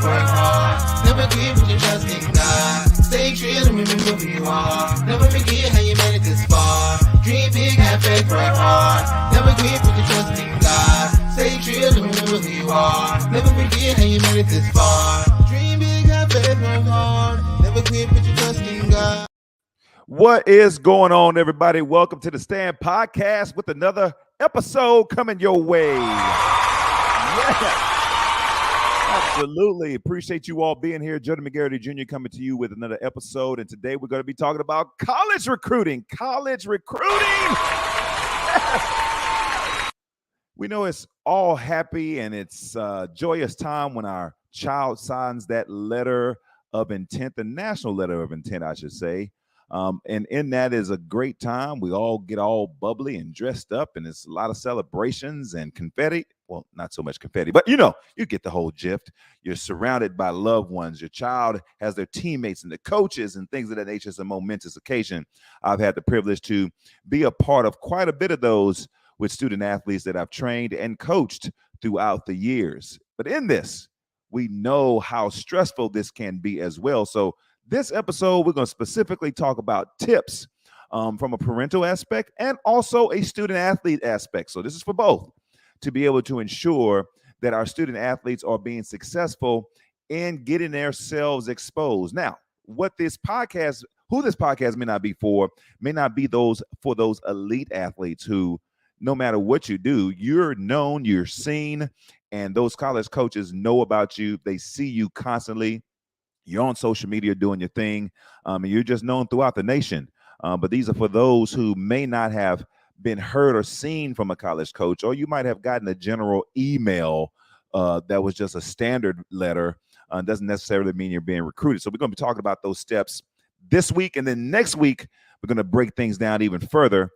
faith, work hard. Never quit, put your trust in God. Stay true and remember who you are. Never forget how you made it this far. Dream big, have faith, work hard. Never quit, put your trust in God. Stay true and remember who you are. Never forget how you made it this far. Dream big, have faith, work hard. Never quit, put your trust in God. What is going on, everybody? Welcome to the Stand Podcast with another episode coming your way. Yeah. Absolutely. Appreciate you all being here. CoachMcGarity Jr. coming to you with another episode. And today we're going to be talking about college recruiting. College recruiting. We know it's all happy and it's a joyous time when our child signs that letter of intent, the national letter of intent, I should say. And in that is a great time. We all get all bubbly and dressed up, and it's a lot of celebrations and confetti. Well, not so much confetti, but you get the whole gist. You're surrounded by loved ones. Your child has their teammates and the coaches and things of that nature. It's a momentous occasion. I've had the privilege to be a part of quite a bit of those with student athletes that I've trained and coached throughout the years. But in this, we know how stressful this can be as well. So this episode, we're going to specifically talk about tips from a parental aspect and also a student athlete aspect. So this is for both, to be able to ensure that our student athletes are being successful in getting themselves exposed. Now, who this podcast may not be for, may not be for those elite athletes who, no matter what you do, you're known, you're seen, and those college coaches know about you. They see you constantly. You're on social media doing your thing, and you're just known throughout the nation. But these are for those who may not have been heard or seen from a college coach, or you might have gotten a general email that was just a standard letter. Doesn't necessarily mean you're being recruited. So we're going to be talking about those steps this week, and then next week, we're going to break things down even further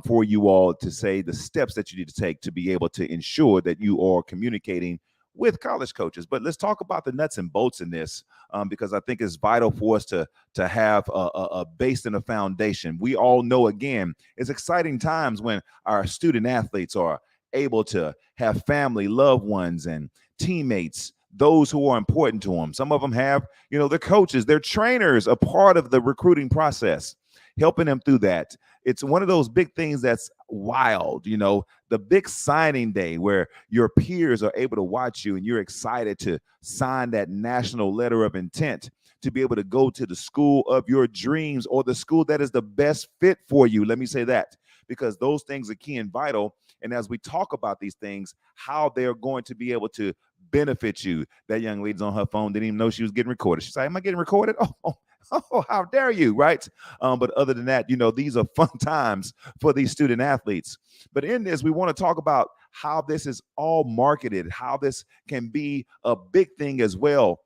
for you all to say the steps that you need to take to be able to ensure that you are communicating with college coaches. But let's talk about the nuts and bolts in this because I think it's vital for us to have a base and a foundation. We all know, again, it's exciting times when our student athletes are able to have family, loved ones, and teammates, those who are important to them. Some of them have, their coaches, their trainers, a part of the recruiting process, helping them through that. It's one of those big things that's wild, the big signing day where your peers are able to watch you and you're excited to sign that national letter of intent to be able to go to the school of your dreams or the school that is the best fit for you. Let me say that, because those things are key and vital. And as we talk about these things, how they're going to be able to benefit you. That young lady's on her phone, didn't even know she was getting recorded. She's like, am I getting recorded? Oh, how dare you, right? But other than that, these are fun times for these student athletes. But in this, we want to talk about how this is all marketed, how this can be a big thing as well.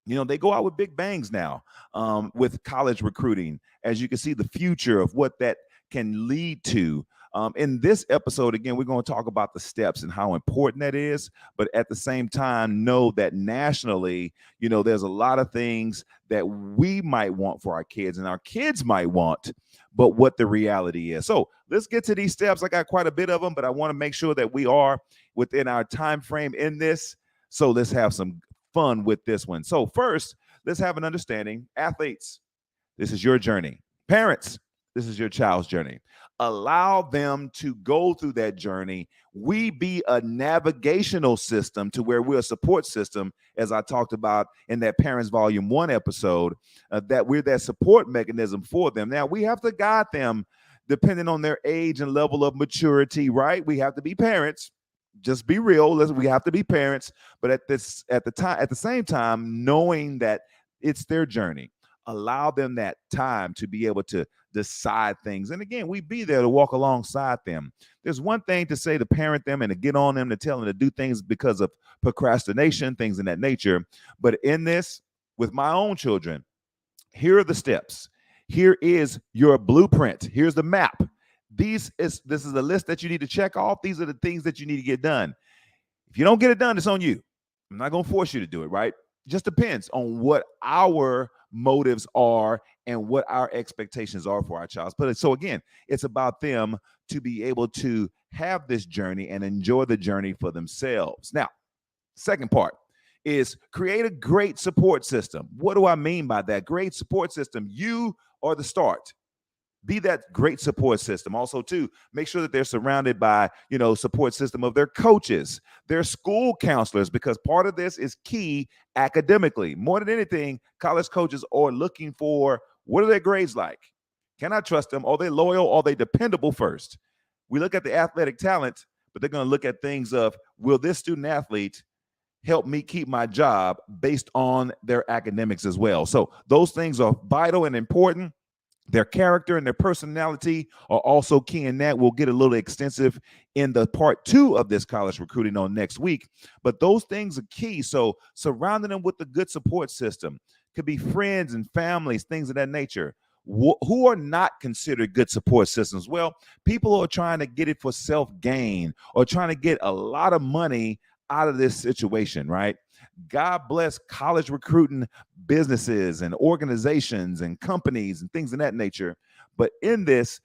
They go out with big bangs now with college recruiting, as you can see the future of what that can lead to. In this episode, again, we're going to talk about the steps and how important that is. But at the same time, know that nationally, there's a lot of things that we might want for our kids and our kids might want, but what the reality is. So let's get to these steps. I got quite a bit of them, but I want to make sure that we are within our time frame in this. So let's have some fun with this one. So first, let's have an understanding. Athletes, this is your journey. Parents, this is your child's journey. Allow them to go through that journey. We be a navigational system to where we're a support system, as I talked about in that Parents Volume 1 episode, that we're that support mechanism for them. Now, we have to guide them depending on their age and level of maturity, right? We have to be parents. Just be real. We have to be parents. But at the same time, knowing that it's their journey, allow them that time to be able to decide things. And again, we be there to walk alongside them. There's one thing to say to parent them and to get on them, to tell them to do things because of procrastination, things in that nature. But in this, with my own children, here are the steps. Here is your blueprint. Here's the map. This is the list that you need to check off. These are the things that you need to get done. If you don't get it done, it's on you. I'm not going to force you to do it, right? It just depends on what our motives are and what our expectations are for our child. But so again, it's about them to be able to have this journey and enjoy the journey for themselves. Now, second part is create a great support system. What do I mean by that? Great support system. You are the start. Be that great support system. Also, too, make sure that they're surrounded by, support system of their coaches, their school counselors, because part of this is key academically. More than anything, college coaches are looking for, what are their grades like? Can I trust them? Are they loyal? Are they dependable first? We look at the athletic talent, but they're going to look at things of, will this student athlete help me keep my job based on their academics as well? So those things are vital and important. Their character and their personality are also key in that. We'll get a little extensive in the part 2 of this college recruiting on next week. But those things are key. So surrounding them with a good support system could be friends and families, things of that nature. Who are not considered good support systems? Well, people who are trying to get it for self-gain or trying to get a lot of money out of this situation, right? God bless college recruiting businesses and organizations and companies and things of that nature. But in this,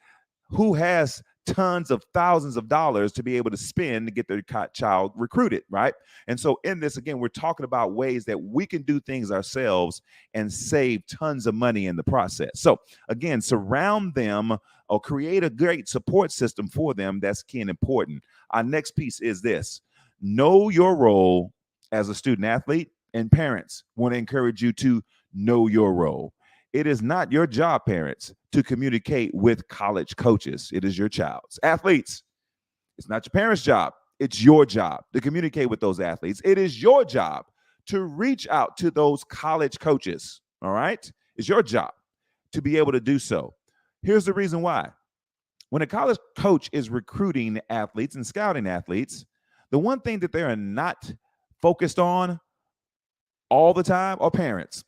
who has tons of thousands of dollars to be able to spend to get their child recruited, right? And so in this, again, we're talking about ways that we can do things ourselves and save tons of money in the process. So again, surround them or create a great support system for them. That's key and important. Our next piece is this: know your role as a student athlete, and parents want to encourage you to know your role. It is not your job, parents, to communicate with college coaches. It is your child's. Athletes, it's not your parents' job. It's your job to communicate with those athletes. It is your job to reach out to those college coaches, all right? It's your job to be able to do so. Here's the reason why. When a college coach is recruiting athletes and scouting athletes, the one thing that they are not focused on all the time are parents.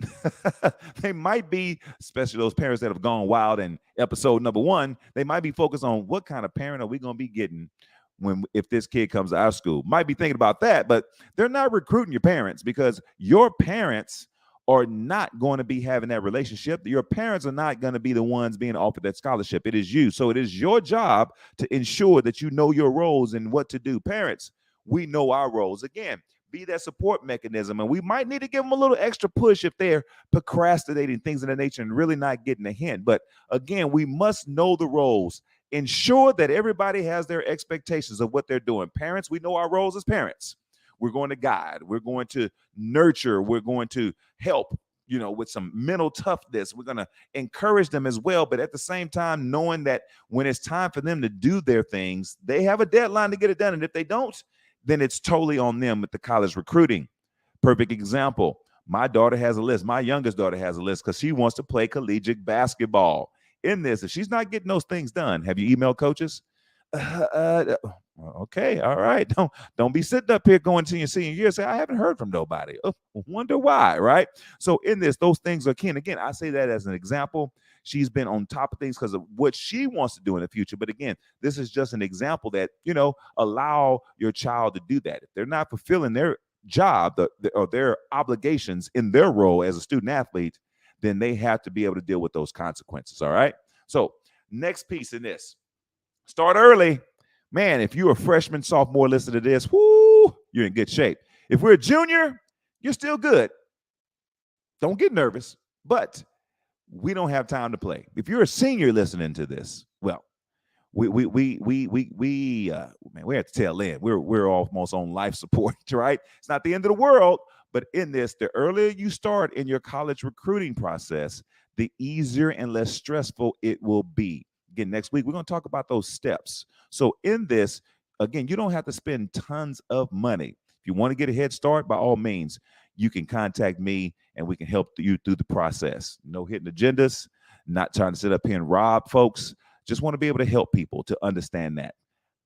They might be, especially those parents that have gone wild in episode number 1, they might be focused on what kind of parent are we going to be getting if this kid comes to our school. Might be thinking about that, but they're not recruiting your parents, because your parents are not going to be having that relationship. Your parents are not going to be the ones being offered that scholarship. It is you. So it is your job to ensure that you know your roles and what to do. Parents, we know our roles. Again, be that support mechanism. And we might need to give them a little extra push if they're procrastinating, things of that nature, and really not getting a hint. But again, we must know the roles. Ensure that everybody has their expectations of what they're doing. Parents, we know our roles as parents. We're going to guide. We're going to nurture. We're going to help, with some mental toughness. We're going to encourage them as well. But at the same time, knowing that when it's time for them to do their things, they have a deadline to get it done. And if they don't, then it's totally on them with the college recruiting. Perfect example. My daughter has a list. My youngest daughter has a list because she wants to play collegiate basketball. In this, if she's not getting those things done, have you emailed coaches? Okay, all right. Don't be sitting up here going to your senior year and say, I haven't heard from nobody. Wonder why, right? So in this, those things are key. And again, I say that as an example. She's been on top of things because of what she wants to do in the future. But again, this is just an example that, allow your child to do that. If they're not fulfilling their job or their obligations in their role as a student athlete, then they have to be able to deal with those consequences. All right. So next piece in this, start early. Man, if you're a freshman, sophomore, listen to this, whoo, you're in good shape. If we're a junior, you're still good. Don't get nervous, but we don't have time to play. If you're a senior listening to this, well, we're at the tail end. We're almost on life support, right? It's not the end of the world, but in this, the earlier you start in your college recruiting process, the easier and less stressful it will be. Again, next week, we're going to talk about those steps. So in this, again, you don't have to spend tons of money. If you want to get a head start, by all means, you can contact me and we can help you through the process. No hidden agendas, not trying to sit up here and rob folks. Just want to be able to help people to understand that.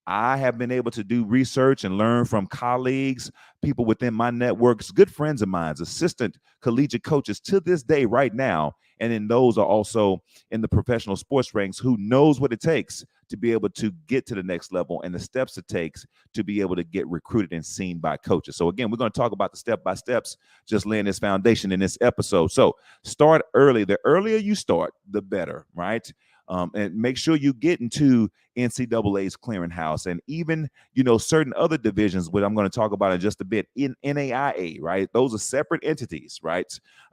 I have been able to do research and learn from colleagues, people within my networks, good friends of mine, assistant collegiate coaches to this day right now. And then those are also in the professional sports ranks who knows what it takes to be able to get to the next level and the steps it takes to be able to get recruited and seen by coaches. So again, we're going to talk about the step-by-steps, just laying this foundation in this episode. So start early. The earlier you start, the better, right? and make sure you get into NCAA's clearinghouse, and even certain other divisions, which I'm going to talk about in just a bit, in NAIA, right? Those are separate entities, right?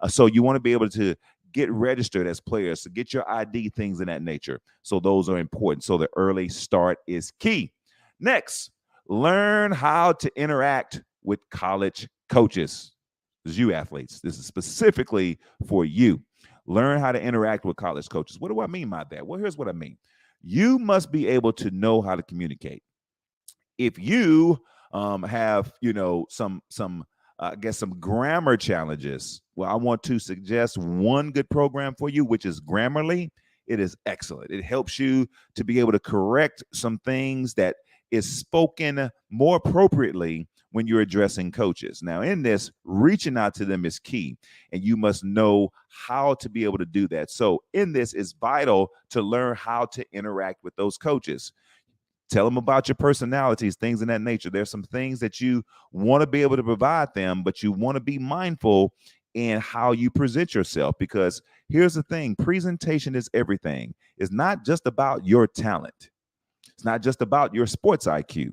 So you want to be able to get registered as players, to get your ID, things of that nature. So those are important. So the early start is key. Next, learn how to interact with college coaches. This is you athletes. This is specifically for you. Learn how to interact with college coaches. What do I mean by that? Well, here's what I mean. You must be able to know how to communicate. If you have, some I guess some grammar challenges, well, I want to suggest one good program for you, which is Grammarly. It is excellent. It helps you to be able to correct some things that is spoken more appropriately when you're addressing coaches. Now, in this, reaching out to them is key, and you must know how to be able to do that. So in this, it's vital to learn how to interact with those coaches. Tell them about your personalities, things of that nature. There's some things that you want to be able to provide them, but you want to be mindful in how you present yourself, because here's the thing: presentation is everything. It's not just about your talent. It's not just about your sports IQ,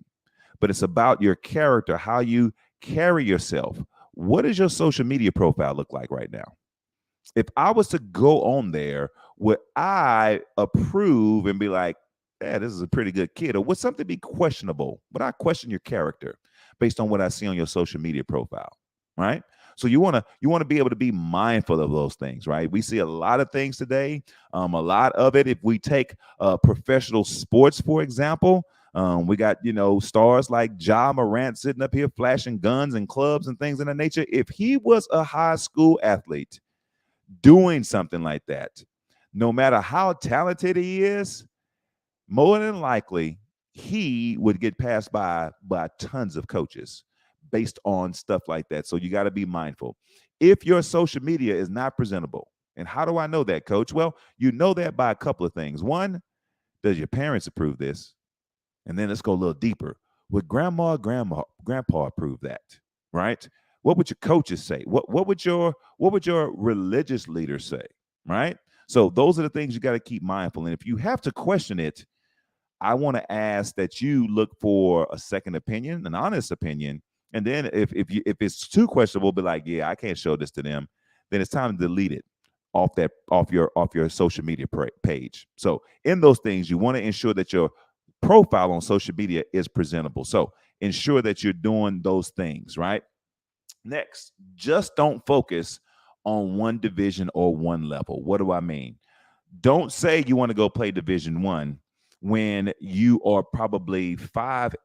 but it's about your character, how you carry yourself. What does your social media profile look like right now? If I was to go on there, would I approve and be like, yeah, this is a pretty good kid? Or would something be questionable? Would I question your character based on what I see on your social media profile? Right. So you want to be able to be mindful of those things, right? We see a lot of things today. A lot of it, if we take professional sports, for example, we got stars like Ja Morant sitting up here flashing guns and clubs and things of that nature. If he was a high school athlete doing something like that, no matter how talented he is, more than likely he would get passed by tons of coaches based on stuff like that. So you got to be mindful. If your social media is not presentable, and how do I know that, coach? Well, you know that by a couple of things. One, does your parents approve this? And then let's go a little deeper. Would grandpa approve that? Right? What would your coaches say? What would your religious leaders say? Right? So those are the things you got to keep mindful. And if you have to question it, I want to ask that you look for a second opinion, an honest opinion. And then if it's too questionable, be like, yeah, I can't show this to them. Then it's time to delete it off your social media page. So in those things, you want to ensure that your profile on social media is presentable. So ensure that you're doing those things, right? Next, just don't focus on one division or one level. What do I mean? Don't say you want to go play Division One when you are probably 5'8"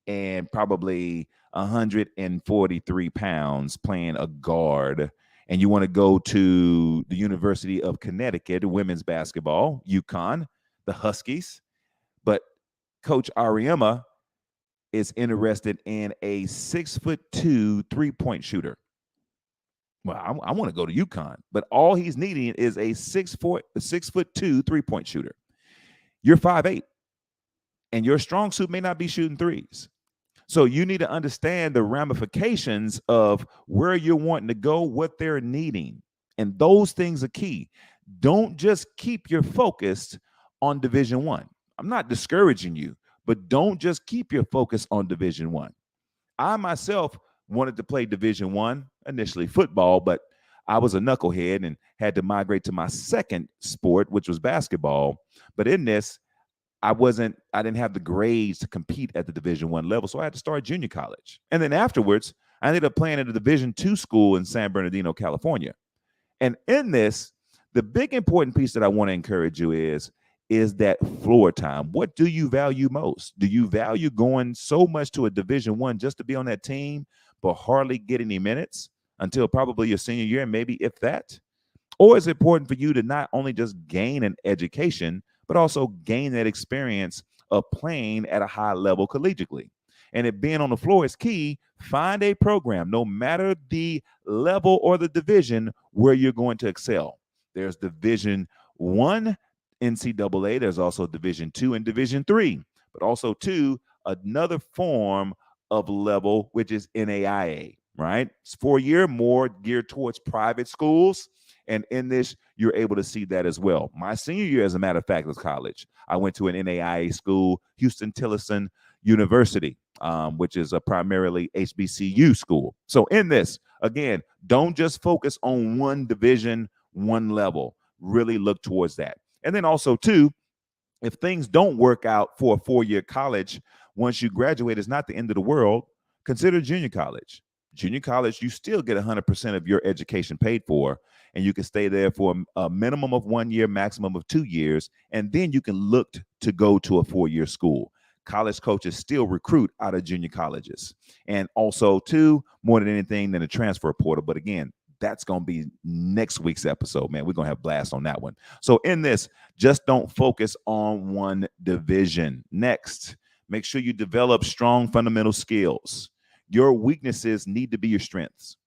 and probably 143 pounds playing a guard, and you want to go to the University of Connecticut, women's basketball, UConn, the Huskies, but Coach Ariema is interested in a 6'2" three-point shooter. Well, I want to go to UConn, but all he's needing is a 6'2" three-point shooter. You're 5'8", and your strong suit may not be shooting threes. So you need to understand the ramifications of where you're wanting to go, what they're needing. And those things are key. Don't just keep your focus on Division One. I'm not discouraging you, but don't just keep your focus on Division One. I myself wanted to play Division One, initially football, but I was a knucklehead and had to migrate to my second sport, which was basketball. But in this, I didn't have the grades to compete at the Division One level, so I had to start junior college. And then afterwards, I ended up playing at a Division Two school in San Bernardino, California. And in this, the big important piece that I want to encourage you is that floor time. What do you value most? Do you value going so much to a Division One just to be on that team, but hardly get any minutes until probably your senior year, maybe if that? Or is it important for you to not only just gain an education, but also gain that experience of playing at a high level collegiately? And if being on the floor is key, find a program, no matter the level or the division, where you're going to excel. There's Division One NCAA. There's also Division Two and Division Three, but also another form of level, which is NAIA, right? It's 4-year, more geared towards private schools. And in this, you're able to see that as well. My senior year, as a matter of fact, was college. I went to an NAIA school, Houston Tillotson University, which is a primarily HBCU school. So in this, again, don't just focus on one division, one level. Really look towards that. And then also, too, if things don't work out for a 4-year college, once you graduate, it's not the end of the world. Consider junior college. Junior college, you still get 100% of your education paid for, and you can stay there for a minimum of 1 year, maximum of 2 years, and then you can look to go to a 4-year school. College coaches still recruit out of junior colleges. And also, too, more than anything, than a transfer portal. But again, that's going to be next week's episode, man. We're going to have blast on that one. So in this, just don't focus on one division. Next, make sure you develop strong fundamental skills. Your weaknesses need to be your strengths.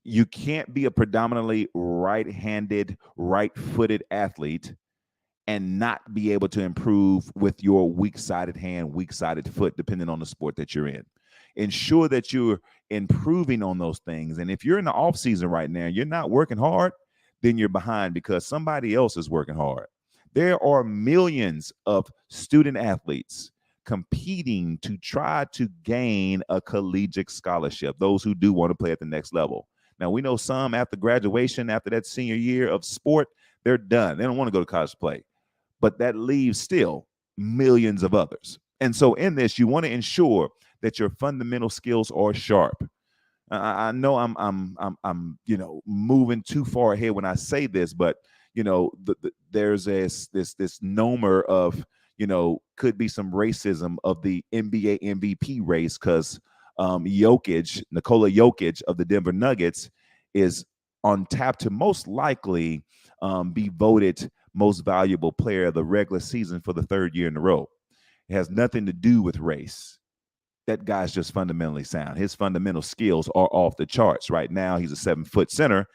You can't be a predominantly right-handed, right-footed athlete and not be able to improve with your weak-sided hand, weak-sided foot, depending on the sport that you're in. Ensure that you're improving on those things. And if you're in the off season right now, you're not working hard, then you're behind because somebody else is working hard. There are millions of student athletes competing to try to gain a collegiate scholarship, those who do want to play at the next level. Now, we know some after graduation, after that senior year of sport, they're done. They don't want to go to college to play. But that leaves still millions of others. And so in this, you want to ensure that your fundamental skills are sharp. I know I'm moving too far ahead when I say this, but there's this nomer of could be some racism of the NBA MVP race because Nikola Jokic of the Denver Nuggets is on tap to most likely be voted most valuable player of the regular season for the 3rd year in a row. It has nothing to do with race. That guy's just fundamentally sound. His fundamental skills are off the charts. Right now, he's a 7-foot center,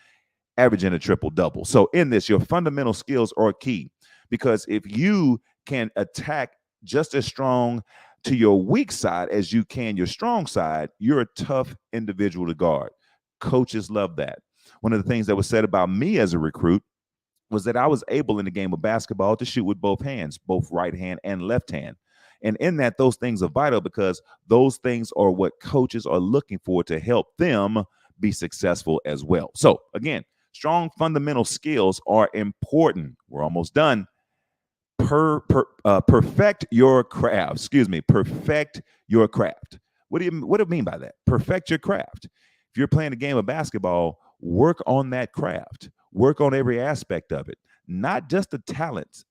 averaging a triple-double. So in this, your fundamental skills are key because if you can attack just as strong to your weak side as you can your strong side, you're a tough individual to guard. Coaches love that. One of the things that was said about me as a recruit was that I was able in the game of basketball to shoot with both hands, both right hand and left hand. And in that, those things are vital because those things are what coaches are looking for to help them be successful as well. So again, strong fundamental skills are important. We're almost done. Perfect your craft. Perfect your craft. What do I mean by that? Perfect your craft. If you're playing a game of basketball, work on that craft. Work on every aspect of it, not just the talent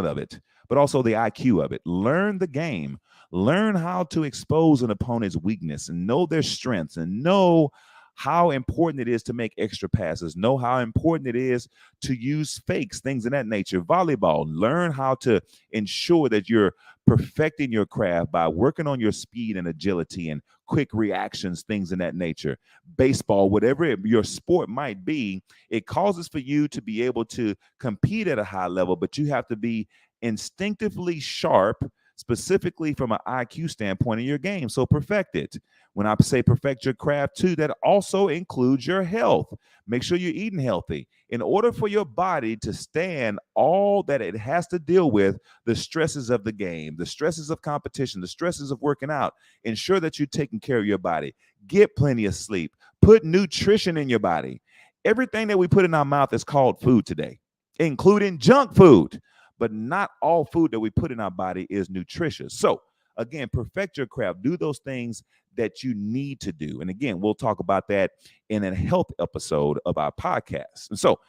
of it, but also the IQ of it. Learn the game. Learn how to expose an opponent's weakness and know their strengths and know how important it is to make extra passes, know how important it is to use fakes, things of that nature. Volleyball, learn how to ensure that you're perfecting your craft by working on your speed and agility and quick reactions, things of that nature. Baseball, whatever your sport might be, it causes for you to be able to compete at a high level, but you have to be instinctively sharp, specifically from an IQ standpoint in your game. So perfect it. When I say perfect your craft too, that also includes your health. Make sure you're eating healthy. In order for your body to stand all that it has to deal with, the stresses of the game, the stresses of competition, the stresses of working out, ensure that you're taking care of your body. Get plenty of sleep. Put nutrition in your body. Everything that we put in our mouth is called food today, including junk food. But not all food that we put in our body is nutritious. So again, perfect your craft. Do those things that you need to do. And again, we'll talk about that in a health episode of our podcast. And so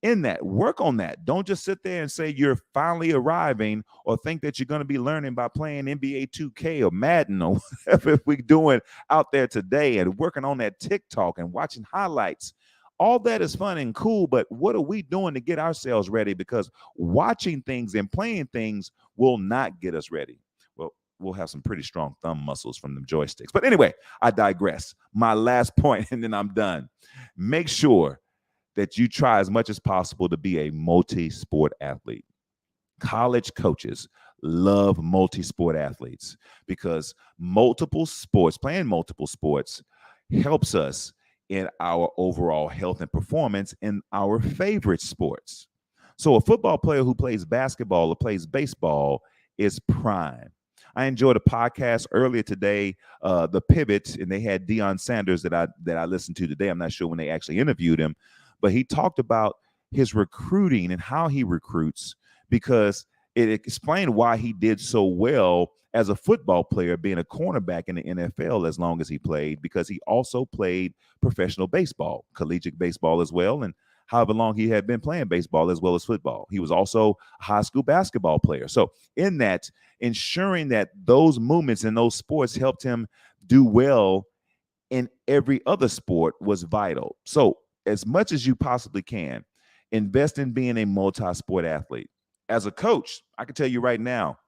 in that, work on that. Don't just sit there and say you're finally arriving or think that you're going to be learning by playing NBA 2K or Madden or whatever we're doing out there today and working on that TikTok and watching highlights. All that is fun and cool, but what are we doing to get ourselves ready? Because watching things and playing things will not get us ready. Well, we'll have some pretty strong thumb muscles from the joysticks. But anyway, I digress. My last point, and then I'm done. Make sure that you try as much as possible to be a multi-sport athlete. College coaches love multi-sport athletes because playing multiple sports helps us in our overall health and performance in our favorite sports. So a football player who plays basketball or plays baseball is prime. I enjoyed a podcast earlier today, The Pivot, and they had Deion Sanders that I listened to today. I'm not sure when they actually interviewed him, but he talked about his recruiting and how he recruits, because it explained why he did so well as a football player, being a cornerback in the NFL as long as he played, because he also played professional baseball, collegiate baseball as well, and however long he had been playing baseball as well as football. He was also a high school basketball player. So in that, ensuring that those movements in those sports helped him do well in every other sport was vital. So as much as you possibly can, invest in being a multi-sport athlete. As a coach, I can tell you right now,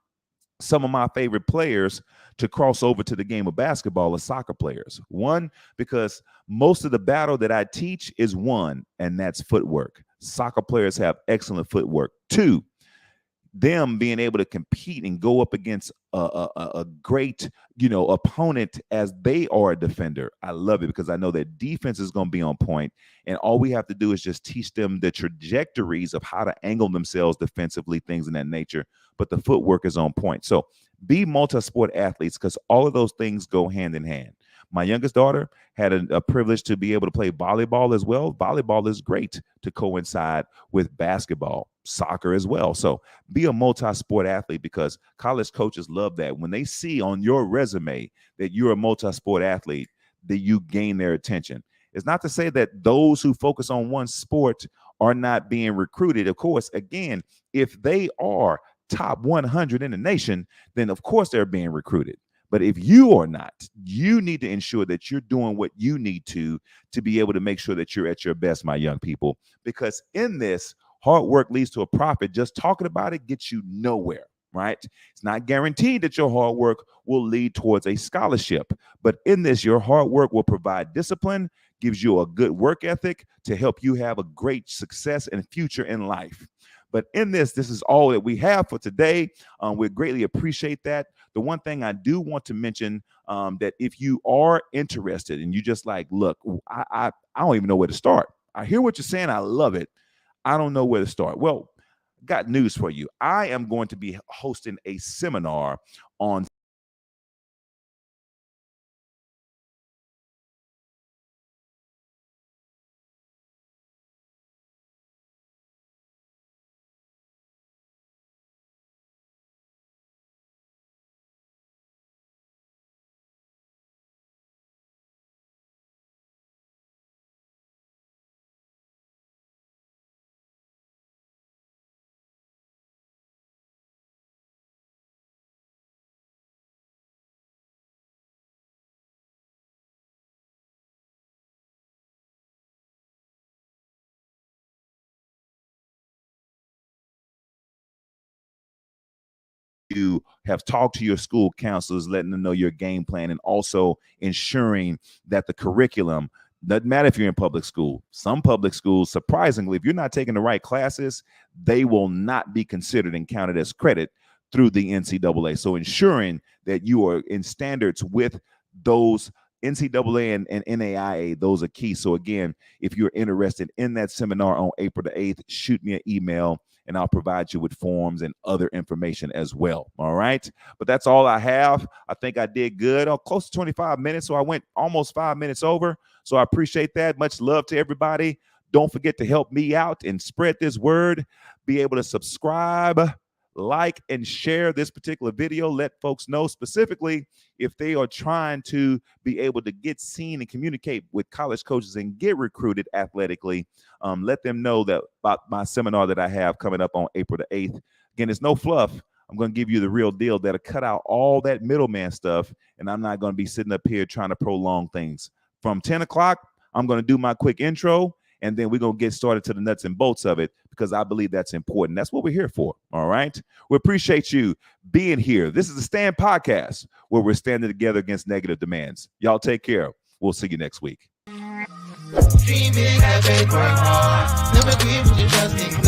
some of my favorite players to cross over to the game of basketball are soccer players. One, because most of the battle that I teach is won, and that's footwork. Soccer players have excellent footwork. Two, them being able to compete and go up against a great, opponent as they are a defender. I love it, because I know that defense is going to be on point, and all we have to do is just teach them the trajectories of how to angle themselves defensively, things in that nature. But the footwork is on point. So be multi-sport athletes, because all of those things go hand in hand. My youngest daughter had a privilege to be able to play volleyball as well. Volleyball is great to coincide with basketball, soccer as well. So be a multi-sport athlete, because college coaches love that. When they see on your resume that you're a multi-sport athlete, that you gain their attention. It's not to say that those who focus on one sport are not being recruited. Of course, again, if they are top 100 in the nation, then of course they're being recruited. But if you are not, you need to ensure that you're doing what you need to be able to make sure that you're at your best, my young people. Because in this, hard work leads to a profit. Just talking about it gets you nowhere, right? It's not guaranteed that your hard work will lead towards a scholarship. But in this, your hard work will provide discipline, gives you a good work ethic to help you have a great success and future in life. But in this is all that we have for today. We greatly appreciate that. The one thing I do want to mention, that if you are interested and you just like, look, I don't even know where to start. I hear what you're saying. I love it. I don't know where to start. Well, got news for you. I am going to be hosting a seminar on you have talked to your school counselors, letting them know your game plan, and also ensuring that the curriculum doesn't matter if you're in public school. Some public schools, surprisingly, if you're not taking the right classes, they will not be considered and counted as credit through the NCAA. So ensuring that you are in standards with those NCAA and NAIA, those are key. So again, if you're interested in that seminar on April the 8th, shoot me an email and I'll provide you with forms and other information as well. All right. But that's all I have. I think I did good. Close to 25 minutes. So I went almost 5 minutes over. So I appreciate that. Much love to everybody. Don't forget to help me out and spread this word. Be able to subscribe, like, and share this particular video. Let folks know specifically if they are trying to be able to get seen and communicate with college coaches and get recruited athletically. Let them know that about my seminar that I have coming up on April the 8th. Again, it's no fluff. I'm going to give you the real deal that'll cut out all that middleman stuff, and I'm not going to be sitting up here trying to prolong things. From 10 o'clock, I'm going to do my quick intro, and then we're going to get started to the nuts and bolts of it, because I believe that's important. That's what we're here for, all right? We appreciate you being here. This is the Stand Podcast, where we're standing together against negative demands. Y'all take care. We'll see you next week. Dream big, have faith, work hard. Never quit, put your trust in God.